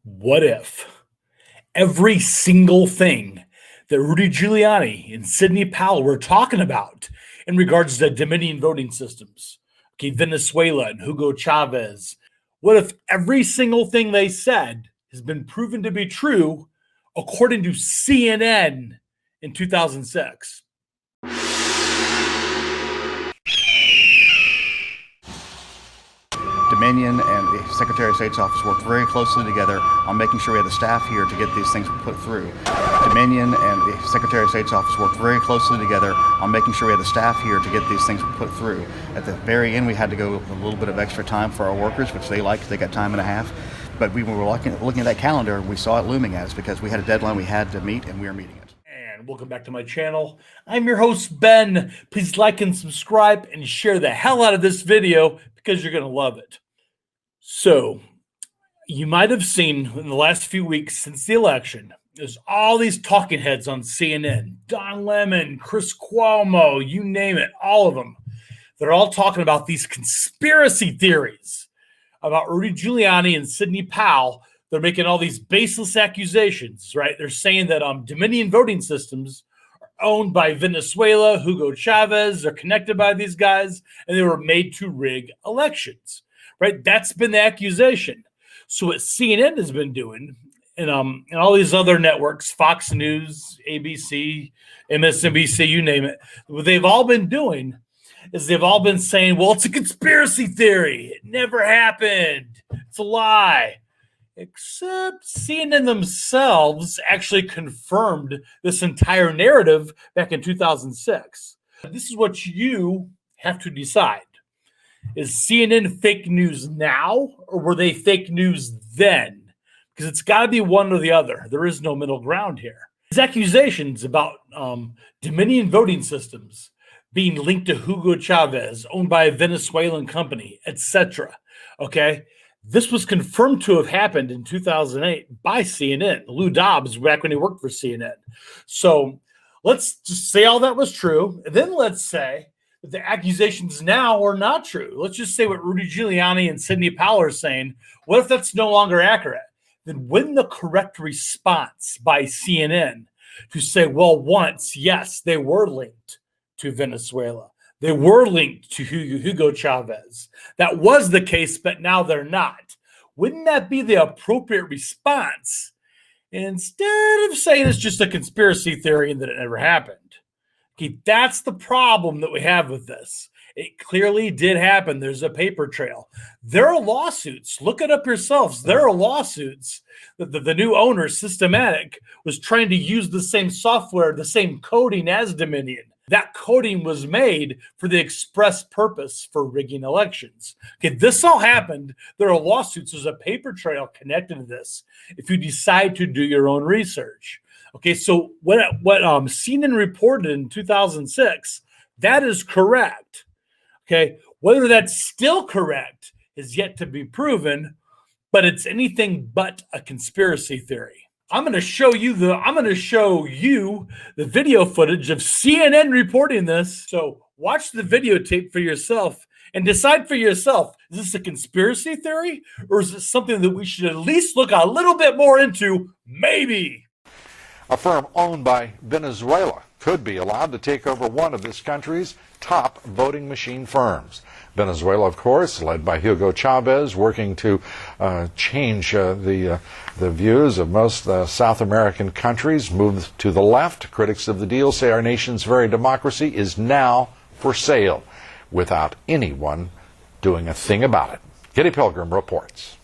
What if every single thing that Rudy Giuliani and Sidney Powell were talking about in regards to Dominion voting systems, okay, Venezuela and Hugo Chavez, what if every single thing they said has been proven to be true according to CNN in 2006? Dominion and the Secretary of State's office worked very closely together on making sure we had the staff here to get these things put through. Dominion and the Secretary of State's office worked very closely together on making sure we had the staff here to get these things put through. At the very end, we had to go a little bit of extra time for our workers, which they liked. They got time and a half. But we were looking at that calendar, we saw it looming at us because we had a deadline we had to meet, and we were meeting it. And welcome back to my channel. I'm your host, Ben. Please like and subscribe and share the hell out of this video because you're going to love it. So, you might have seen in the last few weeks since the election, there's all these talking heads on CNN, Don Lemon, Chris Cuomo, you name it, all of them. They're all talking about these conspiracy theories about Rudy Giuliani and Sidney Powell. They're making all these baseless accusations, right? They're saying that Dominion voting systems are owned by Venezuela, Hugo Chavez, they're connected by these guys, and they were made to rig elections, right? That's been the accusation. So what CNN has been doing, and all these other networks, Fox News, ABC, MSNBC, you name it, what they've all been doing is they've all been saying, well, it's a conspiracy theory. It never happened. It's a lie. Except CNN themselves actually confirmed this entire narrative back in 2006. This is what you have to decide. Is CNN fake news now, or were they fake news then? Because it's got to be one or the other. There is no middle ground here. These accusations about Dominion voting systems being linked to Hugo Chavez, owned by a Venezuelan company, etc. Okay, this was confirmed to have happened in 2008 by CNN. Lou Dobbs, back when he worked for CNN. So let's just say all that was true, and then let's say that the accusations now are not true. Let's just say what Rudy Giuliani and Sidney Powell are saying. What if that's no longer accurate? Then wouldn't the correct response by CNN to say, well, once, yes, they were linked to Venezuela. They were linked to Hugo Chavez. That was the case, but now they're not. Wouldn't that be the appropriate response instead of saying it's just a conspiracy theory and that it never happened? Okay, that's the problem that we have with this. It clearly did happen. There's a paper trail. There are lawsuits. Look it up yourselves. There are lawsuits that the new owner, Systematic, was trying to use the same software, the same coding as Dominion. That coding was made for the express purpose for rigging elections. Okay, this all happened. There are lawsuits. There's a paper trail connected to this if you decide to do your own research. Okay, so what CNN reported in 2006, that is correct. Okay, whether that's still correct is yet to be proven, but it's anything but a conspiracy theory. I'm going to show you the video footage of CNN reporting this. So watch the videotape for yourself and decide for yourself, is this a conspiracy theory or is it something that we should at least look a little bit more into? Maybe. A firm owned by Venezuela could be allowed to take over one of this country's top voting machine firms. Venezuela, of course, led by Hugo Chavez, working to change the views of most South American countries, move to the left. Critics of the deal say our nation's very democracy is now for sale without anyone doing a thing about it. Kitty Pilgrim reports.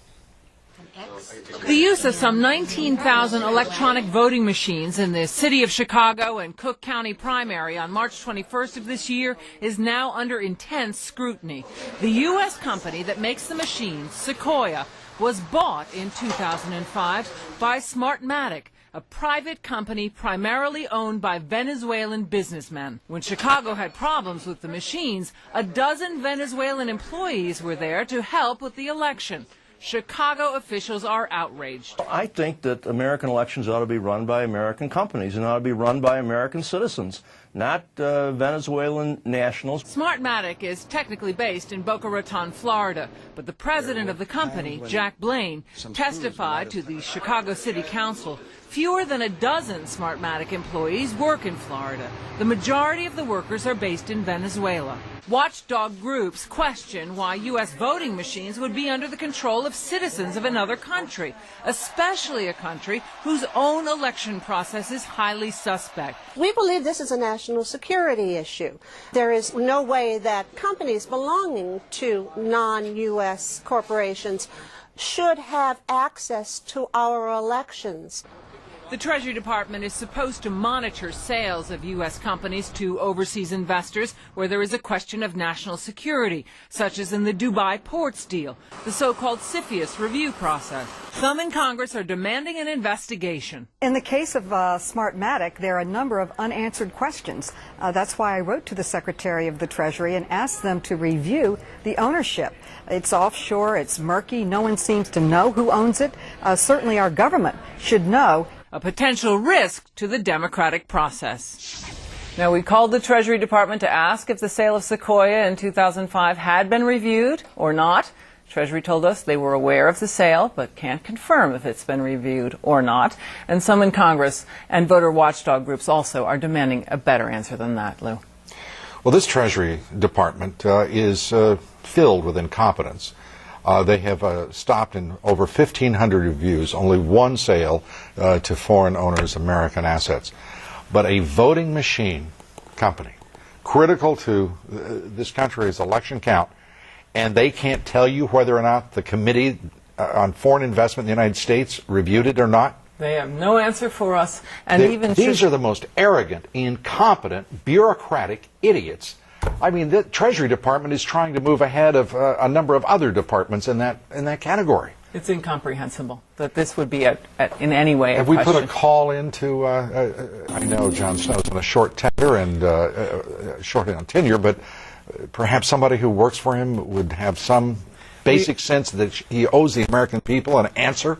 The use of some 19,000 electronic voting machines in the city of Chicago and Cook County primary on March 21st of this year is now under intense scrutiny. The U.S. company that makes the machines, Sequoia, was bought in 2005 by Smartmatic, a private company primarily owned by Venezuelan businessmen. When Chicago had problems with the machines, a dozen Venezuelan employees were there to help with the election. Chicago officials are outraged. I think that American elections ought to be run by American companies and ought to be run by American citizens, not Venezuelan nationals. Smartmatic is technically based in Boca Raton, Florida, but the president of the company, Jack Blaine, testified to the Chicago City Council. Fewer than a dozen Smartmatic employees work in Florida. The majority of the workers are based in Venezuela. Watchdog groups question why U.S. voting machines would be under the control of citizens of another country, especially a country whose own election process is highly suspect. We believe this is a national security issue. There is no way that companies belonging to non-U.S. corporations should have access to our elections. The Treasury Department is supposed to monitor sales of U.S. companies to overseas investors where there is a question of national security, such as in the Dubai ports deal, the so-called CFIUS review process. Some in Congress are demanding an investigation. In the case of Smartmatic, there are a number of unanswered questions. That's why I wrote to the Secretary of the Treasury and asked them to review the ownership. It's offshore, it's murky, no one seems to know who owns it. Certainly our government should know. A potential risk to the democratic process. Now, we called the Treasury Department to ask if the sale of Sequoia in 2005 had been reviewed or not. Treasury told us they were aware of the sale, but can't confirm if it's been reviewed or not. And some in Congress and voter watchdog groups also are demanding a better answer than that, Lou. Well, this Treasury Department is filled with incompetence. They have stopped in over 1,500 reviews, only one sale to foreign owners' American assets. But a voting machine company, critical to this country's election count, and they can't tell you whether or not the Committee on Foreign Investment in the United States reviewed it or not? They have no answer for us. And These are the most arrogant, incompetent, bureaucratic idiots. I mean, the Treasury Department is trying to move ahead of a number of other departments in that category. It's incomprehensible that this would be in any way Have we put a call into, I know John Snow's on a short tenure and short on tenure, but perhaps somebody who works for him would have some basic sense that he owes the American people an answer?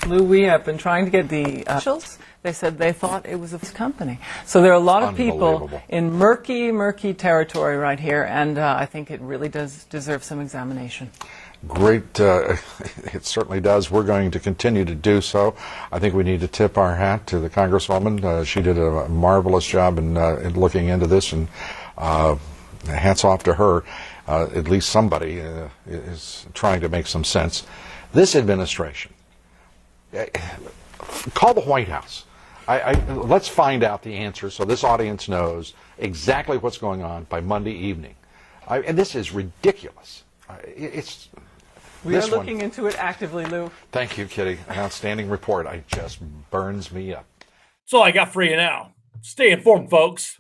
Lou, we have been trying to get the officials. They said they thought it was a company. So there are a lot of people in murky, murky territory right here, and I think it really does deserve some examination. Great. It certainly does. We're going to continue to do so. I think we need to tip our hat to the Congresswoman. She did a marvelous job in looking into this, and hats off to her. At least somebody is trying to make some sense. This administration, call the White House. Let's find out the answer so this audience knows exactly what's going on by Monday evening. And this is ridiculous. We are looking into it actively, Lou. Thank you, Kitty. An outstanding report. It just burns me up. That's all I got for you now. Stay informed, folks.